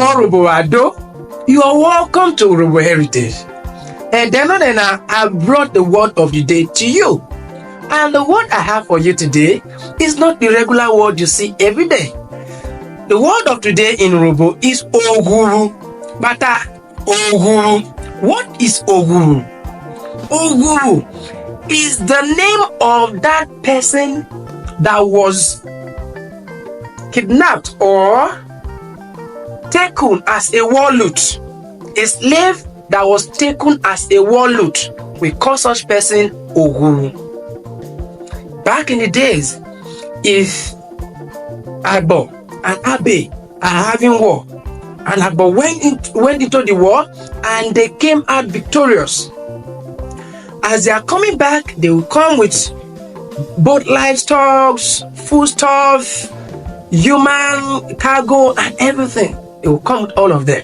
Urhobo Ado. You are welcome to Urhobo Heritage. And then I brought the word of the day to you. And the word I have for you today is not the regular word you see every day. The word of today in Urhobo is Oghuvwu. Bata Oghuvwu. What is Oghuvwu? Oghuvwu is the name of that person that was kidnapped or taken as a warlord. A slave that was taken as a warlord. We call such person Oghuvwu. Back in the days, if Agbo and Abe are having war, and Agbo went into the war and they came out victorious. As they are coming back, they will come with both livestock, foodstuff, human cargo, and everything. They will come with all of them.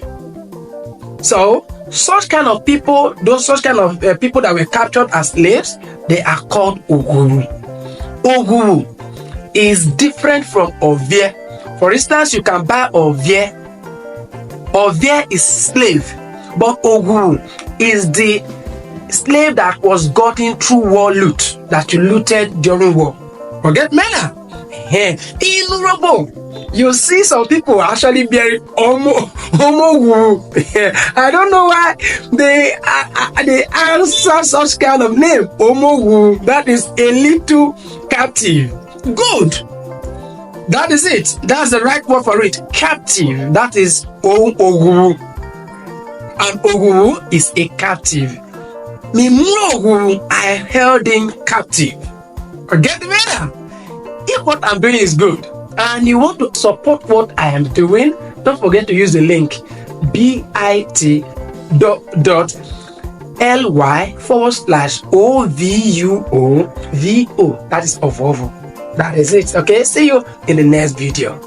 So, such kind of people people that were captured as slaves, they are called Oghuvwu. Oghuvwu is different from Ovie. For instance, you can buy Ovie. Ovie is slave, but Oghuvwu is the slave that was gotten through war loot, that you looted during war. Forget Mena. In Urhobo, you see some people actually bearing Oghuvwu. I don't know why they answer such kind of name. Oghuvwu, that is a little captive. Good. That is it. That's the right word for it. Captive. That is Oghuvwu. And Oghuvwu is a captive. Oghuvwu, I held him captive. Get the matter? If what I'm doing is good and you want to support what I am doing, don't forget to use the link bit.ly/OVUOVO. That is Urhobo. That is it. Okay, see you in the next video.